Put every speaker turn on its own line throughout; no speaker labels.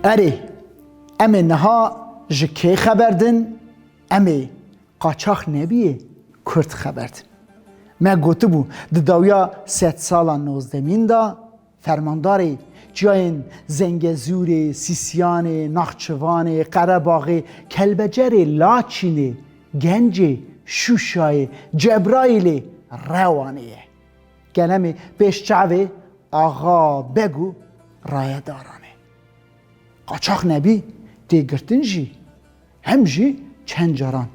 اری امی نها جکی خبردن امی قاچاق نبیه کرد خبردن ما گوته بو داویا 100 سالا 19 دا فرمانداری جاین زنگزوری، سیسیانی، ناخچوانی، قره‌باغی، کلبجری، لاچینی، گنجی، شوشای، جبرائیلی، روانیه گنمی پیشچاوی آغا بگو رای دارانه قاچاق نبی دیگرتن جی هم جی چند جاران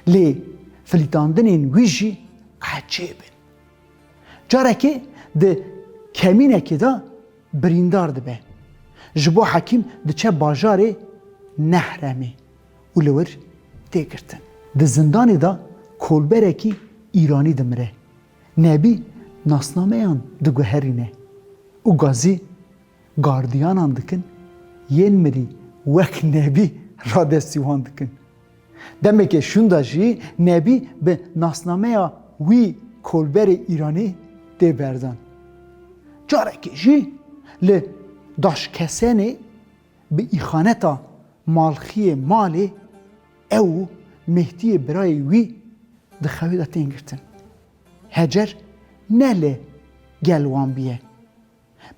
لی فلیتاندنین وی جی عجیبن جاره که ده کمینه که دا بریندار دبه جبو حکیم ده چه باجاره نهرمی اولور دیگرتن ده زندانی دا کولبره کی ایرانی دمره نبی ناسنامه یان ده گوهرینه او گازی گاردیانان دکن ین مری وک نبی را دستیوان دکن دمه که شوندا جی نبی به ناسنامه یا وی کولبر ایرانی ده بردن جاره که جی ل داش کسانی به ایخانتا مالخی مالی او مهدی برای وی دخوی دا تنگرتن هجر نله گلوان بیه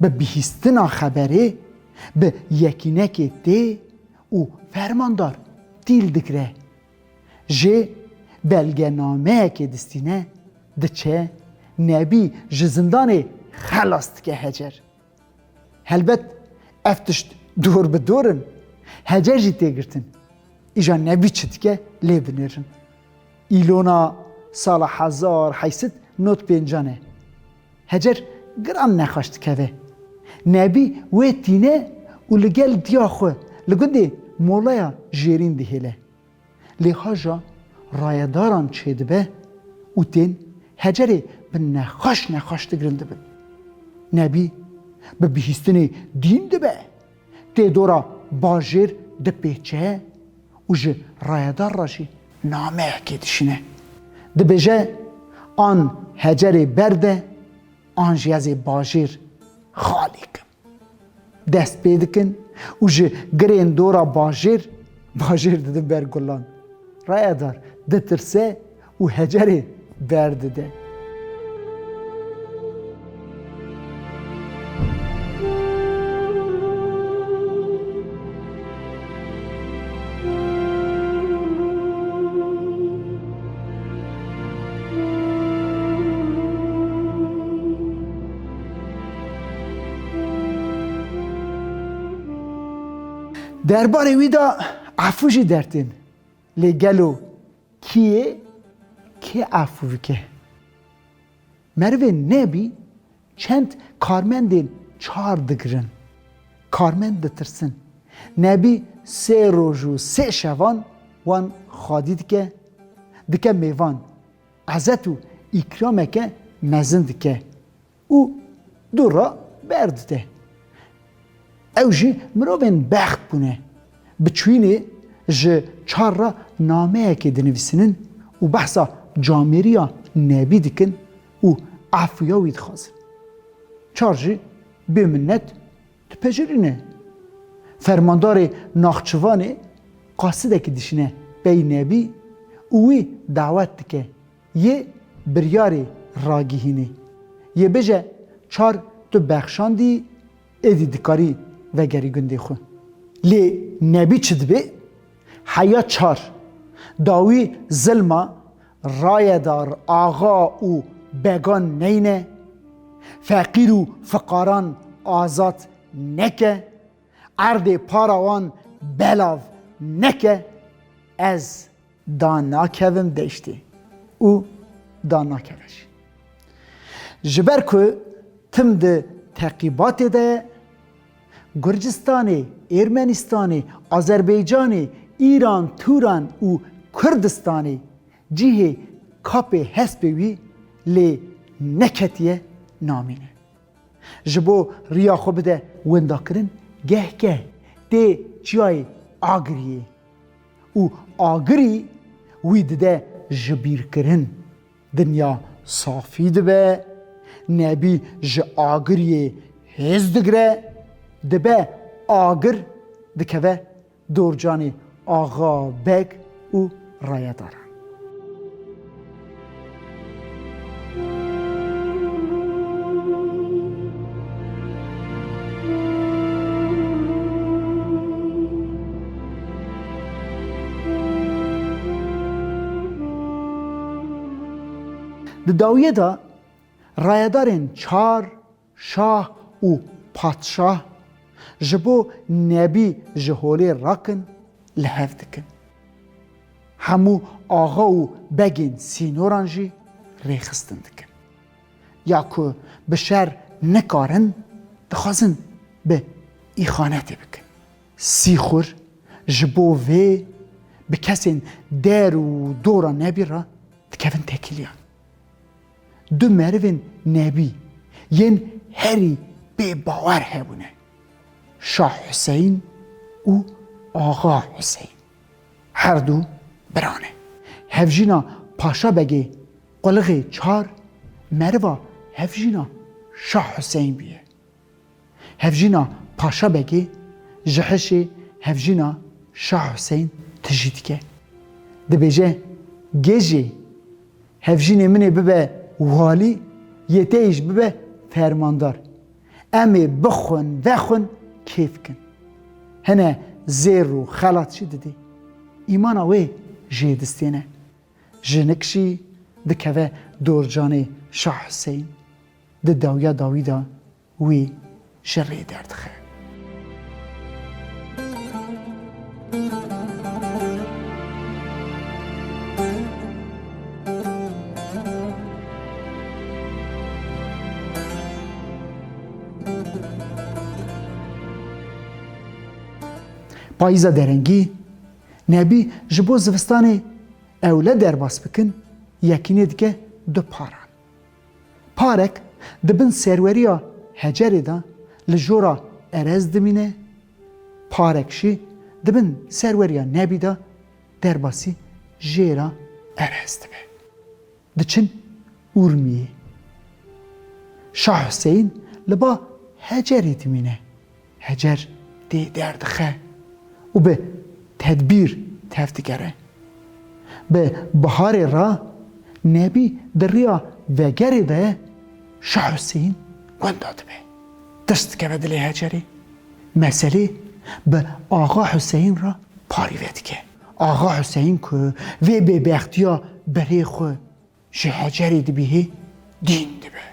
به بیهستنا خبره به یکینک ده او فرماندار دیل دکره جه بلگه نامه که دستینه ده چه نبی جزندان خلاصت که هجر هلبت افتشت دور به دورن هجر جی تگرتن ایجا نبی چد که لی بنیرن ایلونا سال 1800 نوت پینجانه هجر گران نخاشت که نبی وی تینه و لگل دیاخو لگنده مولایا جیرین دهیله لیخاجا رایداران چید به و تین هجری به نخاش دگرنده بن نبی به بیهستنی دین ده به تی دورا باجر ده پیچه و جه رایدار راشی نامه که دشینه ده بجه آن هجری برده آن جیازی باجر خالیک دست پیدکن و جه گرین دورا باجر ده برگلان رای دار ده ترسه و هجری برده ده درباره ویدا عفوشی درتین لگلو کیه که عفو که مروه نبی چند کارمندین 4 دگرن کارمند دترسن نبی 3 روز و 3 شوان وان خادید که دکه میوان عزت و اکرام که مزند که او دورا برده او جی مروین بخت بونه بچوینه جه 4 را نامه که دنویسنن و بحثا جامریا نبی دکن و عفویا وید خازن 4 جی بمنت تپجرینه فرماندار ناخچوانه قاصده که دشنه بی نبی اوی دعوت دکه یه بریاری راگیهینه یه بجه 4 تو بخشاندی ایدی دکاری و گری گنده خون لی نبی چد به حیا 4 داوی ظلما رایدار آغا و بگان نینه فقیر و فقاران آزاد نکه عرض پاراوان بلاو نکه از دانا کوم دشتی او دانا کوش جبر که تم ده تقیبات ده گرجستانی، ارمنستانی، آذربایجانی، ایران، توران و کردستانی جیه کاپ هسپوی لی نکتیه نامینه جبو ریا خو بده وندا کرن گه ده جای آگریه و آگری وید ده جبیر کرن دنیا صافی دبه نبی ج آگریه هز دگره دبه آگر dikeve dorcanê axa beg û rayedaran. Di dawiyê de rayedarên çar, şah û padşah ji bo nebî ji holê rakin li hev dikin. Hemû axa û begên sînoran jî rêxistin dikin. Ya ku bi şer nikarin, dixwazin bi îxanetê bikin. Sîxur ji bo vê bi kesên der û dora nebî re dikevin tekiliyan. Du merivên nebî yên herî bêbawer hebûne. Şah Hüseyin û Axa Hüseyin. Her du birane. Hevjîna Paşabegê Quliğê çar meriva hevjîna Şah Hüseyin bûye. Hevjîna Paşabegê ji hişê hevjîna Şah Hüseyin tijî dike. Dibêje gêjê hevjînê min ê bibe walî, yê jî bibe fermandar. Em ê bixwin vexwin kêf bikin. Hene zêr û xelat jî didî. Îmana wê jê distêne. Jinik jî dikeve dorcanê Şah Hüseyin. Di dawiya dawî de wî ji rê derdixe. Payîza derengî, nebî ji bo zivistanê ewle derbas bikin, yekînê dike du paran. Parek dibin serweriya hecerê de li jora erez dimîne, parek jî dibin serweriya nebî de derbasî jêra erez dibe. Diçin Urmiyê. Şah Hüseyin li ba hecerê dimîne. Hecer dê derdixe û bi tedbîr tev digere. Bi biharê re nebî di rêya vegerê de Şah Hüseyin wenda dibe. Dest dikeve dilê hecerê. Meselê bi Axa Hüseyin re parî ve dike. Axa Hüseyin ku vê bêbextiya berê xwe ji hecerê dibîhê dîn dibe.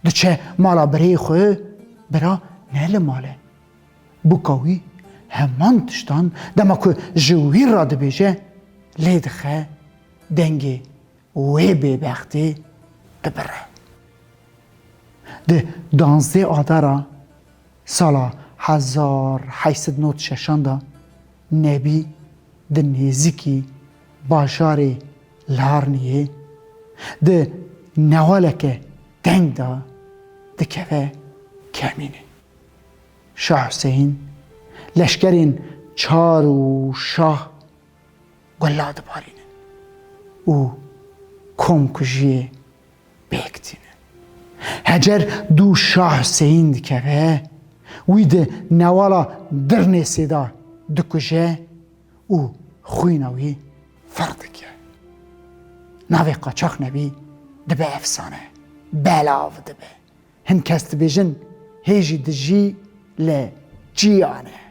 Diçe mala berê xwe bira ne li male. Buka wî heman tiştan dema ku ji wî re dibêje lê dixe dengê wê bêbextê dibire. Di 12 Adara sala 1896 da nebî di nêzîkî bajarê Larniyê di newaleke deng da dikeve kemînê. Şah Hüseyin leşkerên çar û şah gulla dibarîne û kom ku jiyê bêktîne. Hecer du Şah Hüseyin dikeve, wî di newala Dirnêsê da dikuje û xwîna wî fir dike. Navê qaçax nebî dibe efsane, belav dibe. Hin kes dibêjin hêjî dijî li ciyane.